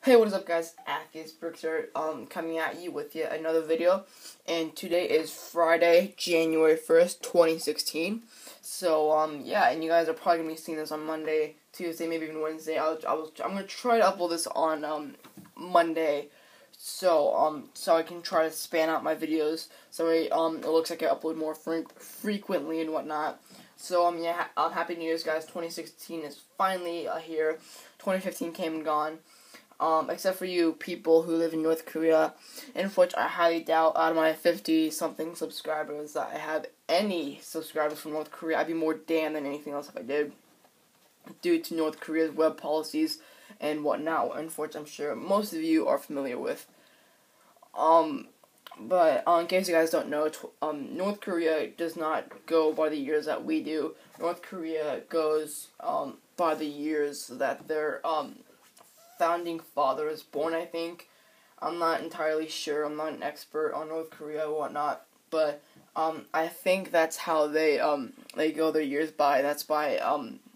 Hey, what is up, guys? Atheist coming at you with yet another video, and today is Friday, January 1st, 2016. So yeah, and you guys are probably gonna be seeing this on Monday, Tuesday, maybe even Wednesday. I'm gonna try to upload this on Monday, so I can try to span out my videos so it looks like I upload more frequently and whatnot. So yeah, Happy New Year's, guys. 2016 is finally here. 2015 came and gone. Except for you people who live in North Korea, in which I highly doubt out of my 50-something subscribers that I have any subscribers from North Korea. I'd be more damned than anything else if I did, due to North Korea's web policies and whatnot, in which I'm sure most of you are familiar with. But in case you guys don't know, North Korea does not go by the years that we do. North Korea goes by the years that their founding father is born, I think. I'm not entirely sure. I'm not an expert on North Korea or whatnot, but I think that's how they go their years by. That's by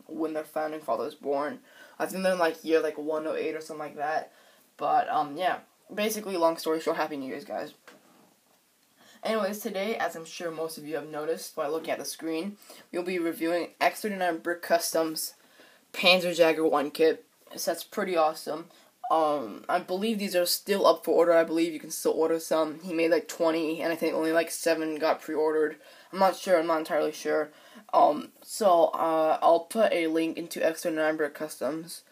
when their founding father was born. I think they're in year 108 or something like that. But yeah, basically, long story short, Happy New Year's, guys. Anyways, today, as I'm sure most of you have noticed by looking at the screen, we'll be reviewing X39 Brick Customs PanzerJager 1 kit. So that's pretty awesome. I believe these are still up for order. I believe you can still order some. He made 20, and I think only 7 got pre-ordered. I'm not sure. I'm not entirely sure. So I'll put a link into X39 Brick Customs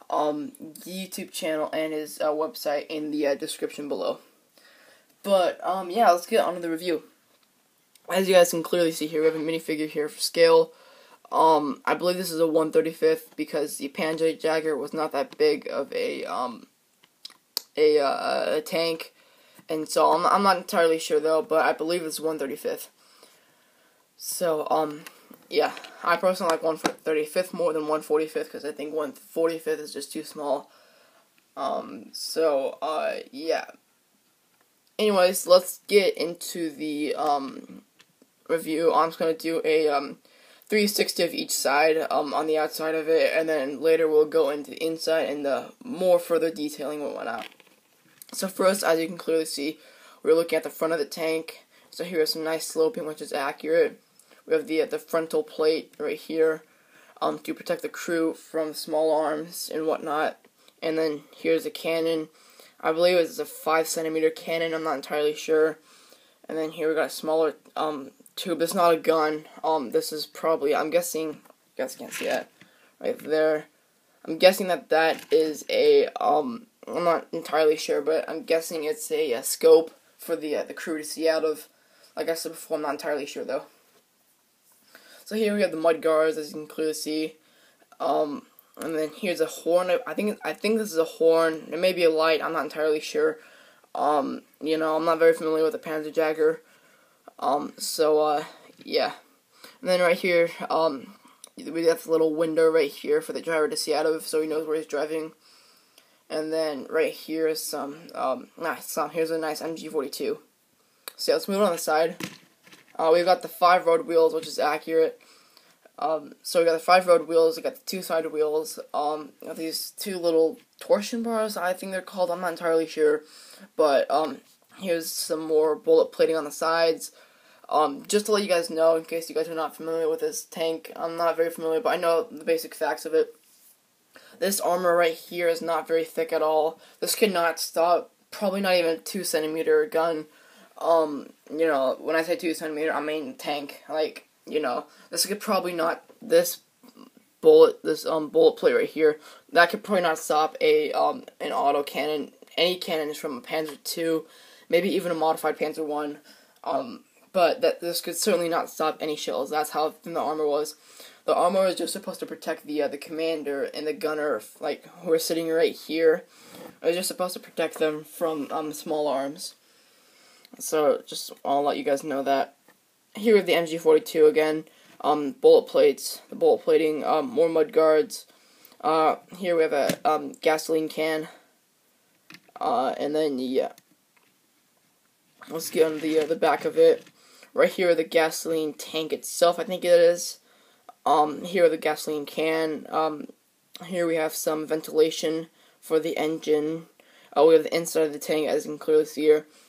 YouTube channel and his website in the description below. But yeah, let's get on to the review. As you guys can clearly see here, we have a minifigure here for scale. I believe this is a 1/35th because the PanzerJager was not that big of a tank, and so I'm not entirely sure though, but I believe it's 1/35th. So yeah, I personally like 1/35th more than 1/45th because I think 1/45th is just too small. Yeah. Anyways, let's get into the review. I'm just gonna do a 360 of each side on the outside of it, and then later we'll go into the inside and the more further detailing and whatnot. So first, as you can clearly see, we're looking at the front of the tank. So here is some nice sloping, which is accurate. We have the frontal plate right here to protect the crew from small arms and whatnot. And then here's a cannon. I believe it's a 5cm cannon. I'm not entirely sure. And then here we got a smaller tube. This is not a gun. This is probably, I'm guessing, you guys can't see that right there. I'm guessing that is a, I'm not entirely sure, but I'm guessing it's a scope for the crew to see out of. Like I said before, I'm not entirely sure though. So here we have the mud guards, as you can clearly see. And then here's a horn. I think this is a horn. It may be a light. I'm not entirely sure. You know, I'm not very familiar with the PanzerJager. Yeah. And then right here, we have a little window right here for the driver to see out of, so he knows where he's driving. And then right here is here's a nice MG42. So yeah, let's move on the side. We've got the 5 road wheels, which is accurate. So we got the 5 road wheels, we got the 2 side wheels, got these 2 little torsion bars, I think they're called, I'm not entirely sure. But, here's some more bullet plating on the sides. Just to let you guys know, in case you guys are not familiar with this tank, I'm not very familiar, but I know the basic facts of it. This armor right here is not very thick at all. This could not stop, probably not even a 2cm gun. You know, when I say 2cm, I mean tank. You know, this could probably not, this bullet plate right here, that could probably not stop an auto cannon. Any cannon from a Panzer II, maybe even a modified Panzer I. But this could certainly not stop any shells. That's how thin the armor was. The armor is just supposed to protect the commander and the gunner, who are sitting right here. It was just supposed to protect them from small arms. So just I'll let you guys know that. Here we have the MG42 again. Bullet plates, the bullet plating, more mud guards. Here we have a gasoline can. And then yeah. Let's get on the back of it. Right here, the gasoline tank itself, I think it is. Here, the gasoline can. Here we have some ventilation for the engine. We have the inside of the tank, as you can clearly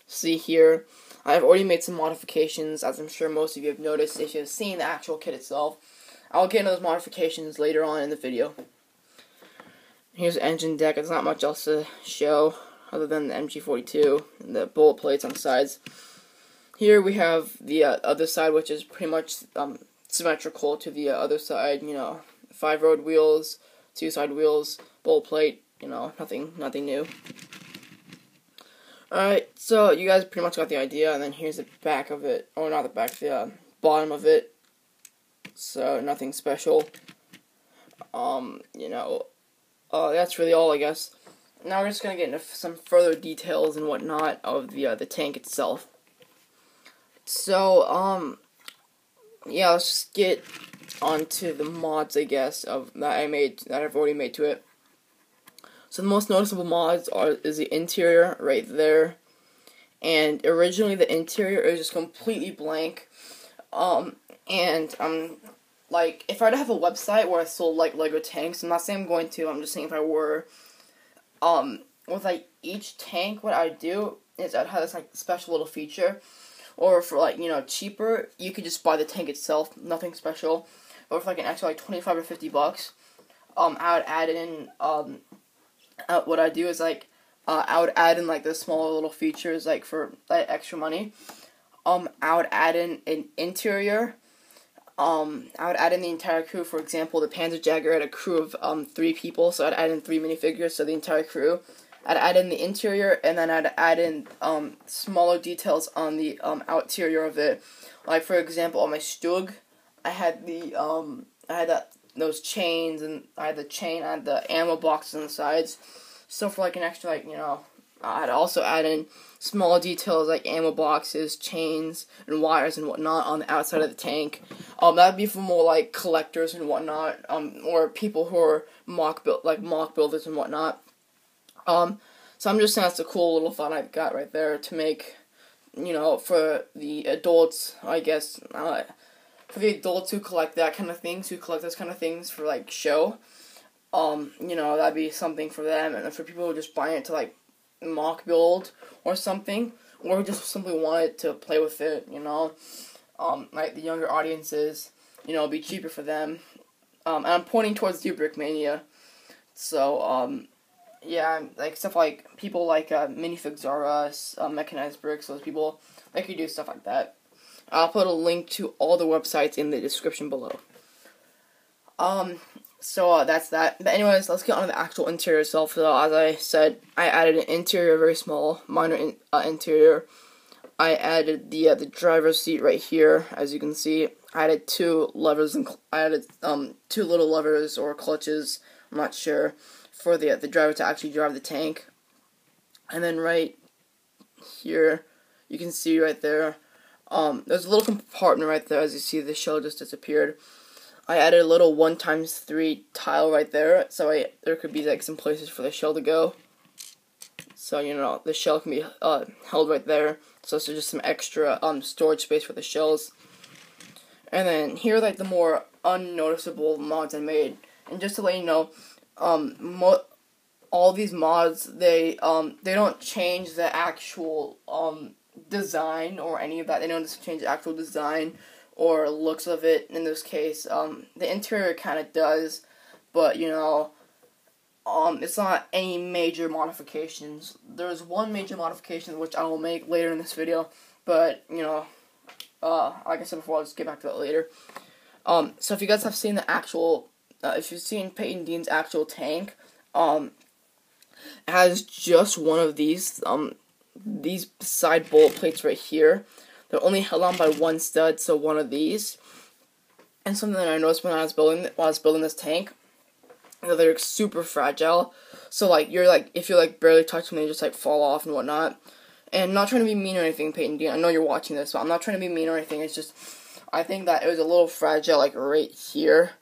see here. I've already made some modifications, as I'm sure most of you have noticed if you've seen the actual kit itself. I'll get into those modifications later on in the video. Here's the engine deck. There's not much else to show other than the MG42 and the bullet plates on the sides. Here we have the other side, which is pretty much symmetrical to the other side. 5 road wheels, 2 side wheels, bullet plate. Nothing new. Alright, so you guys pretty much got the idea, and then here's the back of it, or not the back, the bottom of it. So nothing special. That's really all, I guess. Now we're just gonna get into some further details and whatnot of the tank itself. So yeah, let's just get onto the mods, I guess, that I've already made to it. So the most noticeable mods is the interior right there, and originally the interior is just completely blank. Like, if I were to have a website where I sold like Lego tanks, I'm not saying I'm going to, I'm just saying if I were, with like each tank, what I'd do is I'd have this like special little feature, or for like cheaper, you could just buy the tank itself, nothing special. But for like an extra like $25 or $50, I would add in what I do is like I would add in like the smaller little features like for like extra money. I would add in an interior. I would add in the entire crew. For example, the PanzerJager had a crew of 3 people, so I'd add in 3 minifigures, so the entire crew. I'd add in the interior, and then I'd add in smaller details on the outerior of it. Like for example, on my Stug, I had those chains, and I had the ammo boxes on the sides. So for like an extra, I'd also add in small details like ammo boxes, chains, and wires and whatnot on the outside of the tank. That'd be for more like collectors and whatnot, or people who are mock builders and whatnot. So I'm just saying that's a cool little thought I've got right there to make, for the adults, I guess. For the adults who collect that kind of things, who collect those kind of things for like show, that'd be something for them. And for people who just buy it to like mock build or something, or just simply wanted to play with it, like the younger audiences, it'd be cheaper for them. And I'm pointing towards the Brickmania. So, yeah, like stuff like people like Minifigs R Us, Mechanized Bricks, those people, they could do stuff like that. I'll put a link to all the websites in the description below. So that's that. But anyways, let's get on to the actual interior itself. So as I said, I added an interior, very small, minor interior. I added the driver's seat right here, as you can see. I added 2 levers, and I added 2 little levers or clutches, I'm not sure, for the driver to actually drive the tank. And then right here, you can see right there, there's a little compartment right there. As you see, the shell just disappeared. I added a little 1x3 tile right there, so there could be like some places for the shell to go. So the shell can be held right there. So it's just some extra storage space for the shells. And then here are like the more unnoticeable mods I made. And just to let you know, all these mods they don't change the actual design or any of that. They don't change the actual design or looks of it. In this case, the interior kind of does, but it's not any major modifications. There's one major modification which I will make later in this video, but like I said before, I'll just get back to that later. So if you guys have seen the actual, if you've seen Peyton Dean's actual tank, it has just one of these side bullet plates right here. They're only held on by one stud, so one of these. And something that I noticed when I was building this tank, they're super fragile. So if you're barely touching them, they just fall off and whatnot. And I'm not trying to be mean or anything, Peyton Dean. I know you're watching this, but I'm not trying to be mean or anything. It's just I think that it was a little fragile, right here.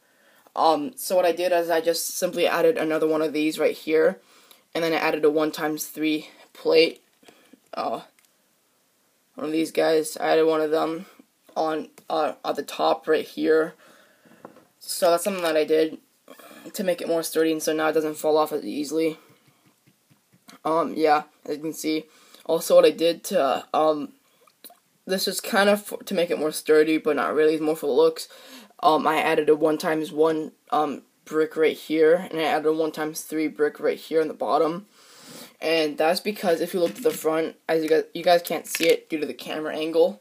So what I did is I just simply added another one of these right here, and then I added a 1x3 plate. One of these guys. I added one of them on at the top right here. So that's something that I did to make it more sturdy, and so now it doesn't fall off as easily. Yeah, as you can see. Also, what I did to, this is kind of to make it more sturdy, but not really, it's more for looks. I added a 1x1, brick right here, and I added a 1x3 brick right here on the bottom. And that's because if you look to the front, as you guys can't see it due to the camera angle.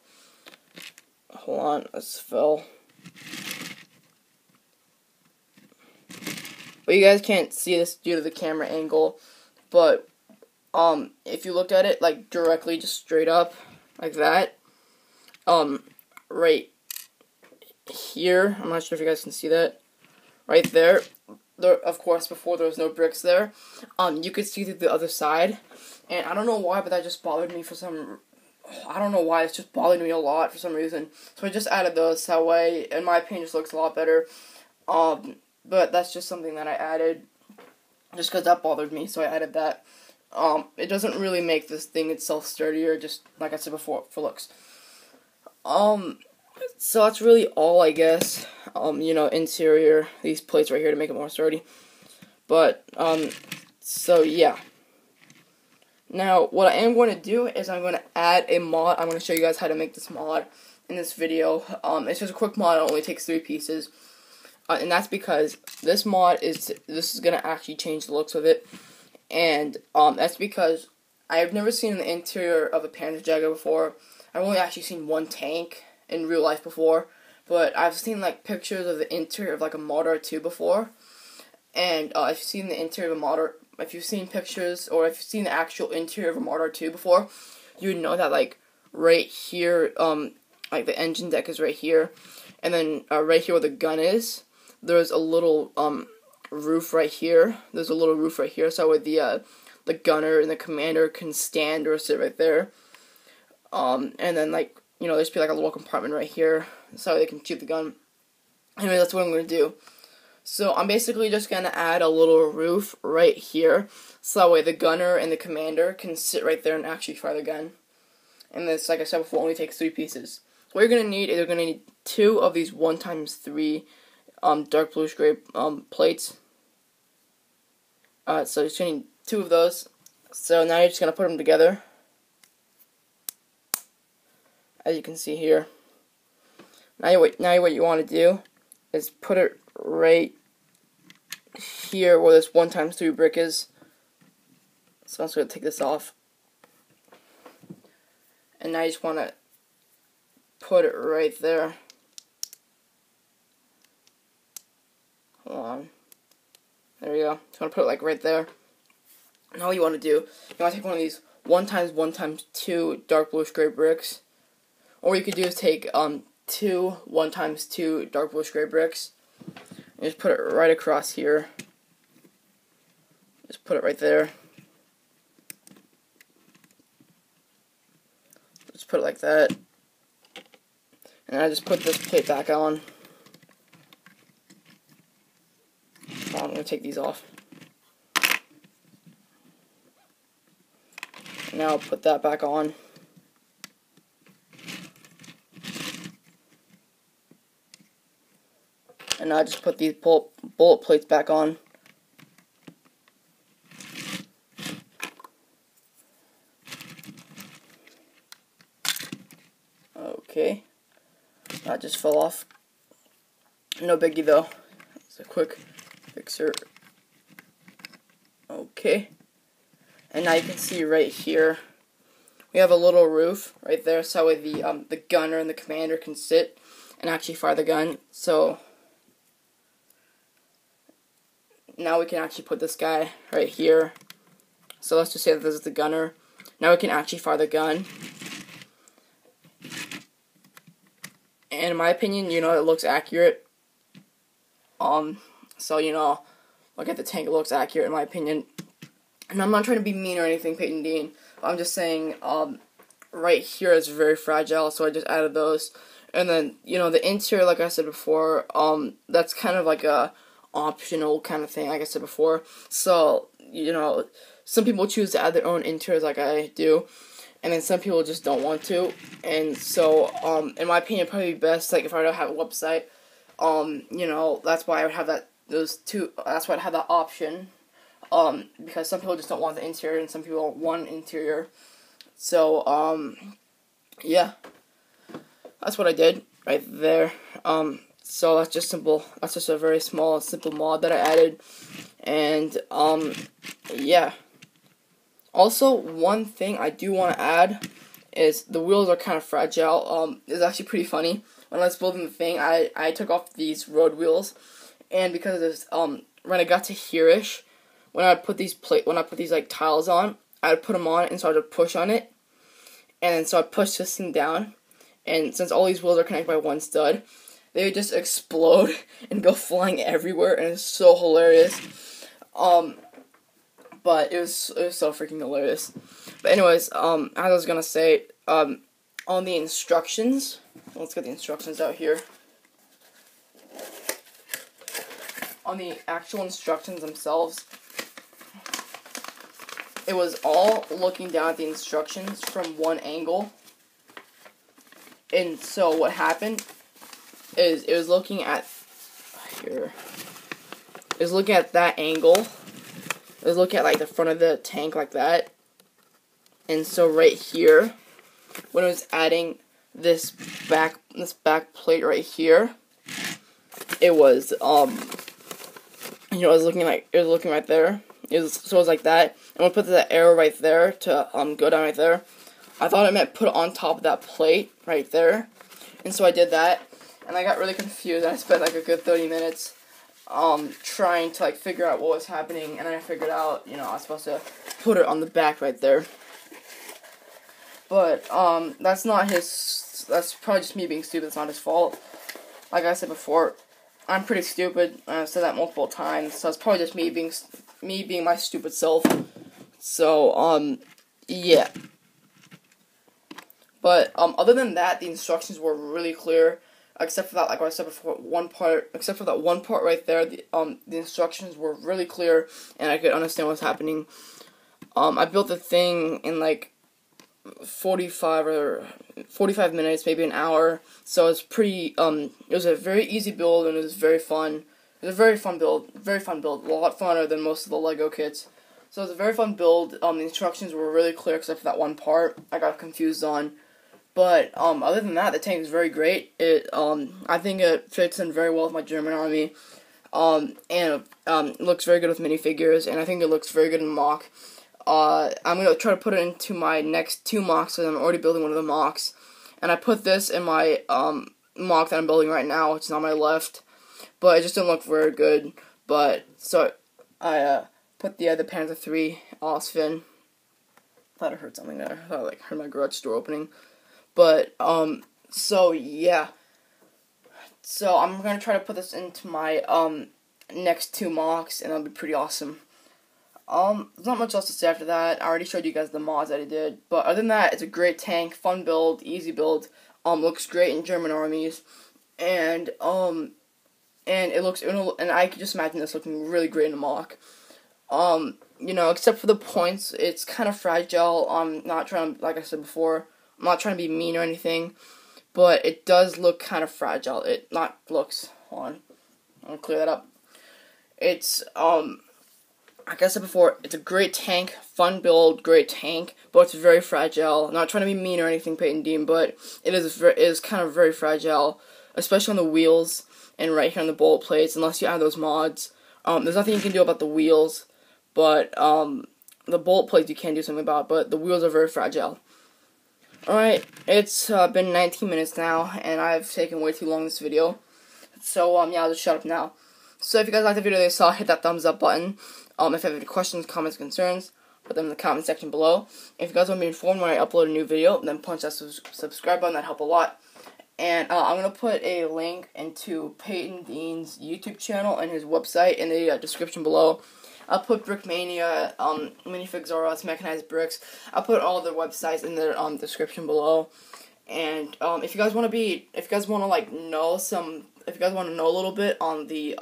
Hold on, this fell. But you guys can't see this due to the camera angle. But if you looked at it like directly, just straight up, like that, right here, I'm not sure if you guys can see that, right there, of course, before there was no bricks there, you could see through the other side, and I don't know why, but that just bothered me for some, I don't know why, it's just bothered me a lot for some reason, so I just added those, that way, in my opinion, it just looks a lot better, but that's just something that I added, just because that bothered me, so I added that. It doesn't really make this thing itself sturdier, just like I said before, for looks. So that's really all, I guess. Interior, these plates right here to make it more sturdy. But, so yeah. Now, what I am going to do is I'm going to add a mod. I'm going to show you guys how to make this mod in this video. It's just a quick mod, it only takes 3 pieces. And that's because this mod this is going to actually change the looks of it. And that's because I've never seen the interior of a PanzerJager before. I've only actually seen one tank in real life before, but I've seen like pictures of the interior of like a Model 2 before. And if you've seen the interior of a Model, if you've seen pictures or if you've seen the actual interior of a Model 2 before, you would know that like right here, like the engine deck is right here, and then right here where the gun is, there's a little roof right here. There's a little roof right here, so where the gunner and the commander can stand or sit right there. And then like there's be like a little compartment right here, so they can shoot the gun. Anyway, that's what I'm gonna do. So I'm basically just gonna add a little roof right here, so that way the gunner and the commander can sit right there and actually fire the gun. And this, like I said before, only takes 3 pieces. What you're gonna need is you're gonna need 2 of these 1x3 dark bluish gray plates. So you're just gonna need 2 of those. So now you're just gonna put them together, as you can see here. Now what you want to do is put it right here where this 1x3 brick is. So I'm just gonna take this off, and now you just want to put it right there. Hold on. There you go. Just want to put it like right there. Now what you want to do, you want to take one of these 1x1x2 dark bluish gray bricks, or you could do is take 2 1x2 dark bluish gray bricks and just put it right across here. Just put it right there. Just put it like that. And I just put this plate back on. I'm going to take these off. Now I'll put that back on. And now I just put these bullet plates back on. Okay. That just fell off. No biggie though. It's a quick fixer. Okay. And now you can see right here, we have a little roof right there, so the gunner and the commander can sit and actually fire the gun. So now we can actually put this guy right here. So let's just say that this is the gunner. Now we can actually fire the gun. And in my opinion, it looks accurate. So look at the tank, it looks accurate in my opinion. And I'm not trying to be mean or anything, Peyton Dean. I'm just saying, right here is very fragile, so I just added those. And then, the interior, like I said before, that's kind of like a optional kind of thing, like I said before. So, some people choose to add their own interiors like I do, and then some people just don't want to. And so, in my opinion, it'd probably be best, like, if I don't have a website, that's why I would have that's why I'd have that option because some people just don't want the interior and some people want interior. So, yeah, that's what I did right there. So that's just simple. That's just a very small, simple mod that I added. And, yeah. Also, one thing I do want to add is the wheels are kind of fragile. It's actually pretty funny. When I was building the thing, I took off these road wheels. And because of this, when I got to here-ish, when I put these like tiles on, I would put them on and so I would push on it. And then so I pushed this thing down. And since all these wheels are connected by one stud, they would just explode and go flying everywhere, and it's so hilarious. But it was so freaking hilarious. But anyways, as I was gonna say, on the instructions, let's get the instructions out here. On the actual instructions themselves, it was all looking down at the instructions from one angle. And so what happened is it was looking at here. It was looking at that angle. It was looking at like the front of the tank like that. And so right here, when it was adding this back plate right here, it was it was looking right there. So it was like that. And we'll put the arrow right there to go down right there. I thought it meant put it on top of that plate right there. And so I did that. And I got really confused. I spent like a good 30 minutes trying to like figure out what was happening. And then I figured out, I was supposed to put it on the back right there. But that's probably just me being stupid. It's not his fault. Like I said before, I'm pretty stupid. I've said that multiple times. So it's probably just me being my stupid self. So yeah. But other than that, the instructions were really clear. Except for that, like I said before, except for that one part right there, the instructions were really clear, and I could understand what was happening. I built the thing in like 45 minutes, maybe an hour. So it's pretty. It was a very easy build, and it was very fun. It was a very fun build, a lot funner than most of the Lego kits. So it was a very fun build. The instructions were really clear, except for that one part I got confused on. But other than that, the tank is very great. I think it fits in very well with my German army. And it looks very good with minifigures, and I think it looks very good in mock. I'm gonna try to put it into my next 2 mocks, because I'm already building one of the mocks. And I put this in my mock that I'm building right now, which is on my left. But it just didn't look very good. But so I put the PanzerJager Information. Thought I heard something there. I thought I heard my garage door opening. But, so, yeah. So, I'm gonna try to put this into my, next 2 mocks, and that'll be pretty awesome. There's not much else to say after that. I already showed you guys the mods that I did. But other than that, it's a great tank, fun build, easy build, looks great in German armies, and it looks, and I can just imagine this looking really great in a mock. Except for the points, it's kind of fragile. I'm not trying to, like I said before, I'm not trying to be mean or anything, but it does look kind of fragile. Hold on, I'll clear that up. It's, like I said before, it's a great tank, fun build, great tank, but it's very fragile. I'm not trying to be mean or anything, Peyton Dean, but it is kind of very fragile, especially on the wheels and right here on the bullet plates, unless you add those mods. There's nothing you can do about the wheels, but, the bullet plates you can do something about, but the wheels are very fragile. Alright, it's been 19 minutes now, and I've taken way too long in this video. So, yeah, I'll just shut up now. So, if you guys liked the video that you saw, hit that thumbs up button. If you have any questions, comments, concerns, put them in the comment section below. If you guys want to be informed when I upload a new video, then punch that subscribe button, that'd help a lot. And I'm going to put a link into Peyton Dean's YouTube channel and his website in the description below. I'll put Brickmania, Minifigs R Us, Mechanized Bricks. I'll put all the websites in the description below. And if you guys want to know a little bit on the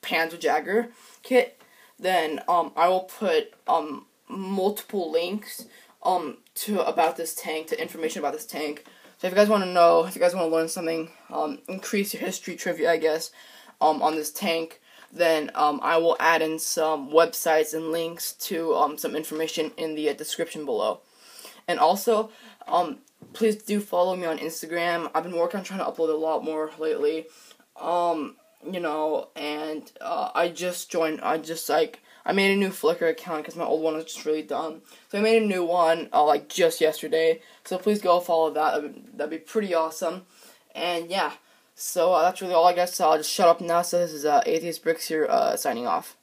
PanzerJager kit, then I will put multiple links about this tank, to information about this tank. So if you guys want to know, if you guys want to learn something, increase your history trivia, I guess, on this tank, then I will add in some websites and links to some information in the description below. And also, please do follow me on Instagram. I've been working on trying to upload a lot more lately. You know, and I made a new Flickr account because my old one was just really dumb. So I made a new one, like, just yesterday. So please go follow that. That'd be pretty awesome. And, yeah. So that's really all, I guess. I'll just shut up now. So this is Atheist Bricks here, signing off.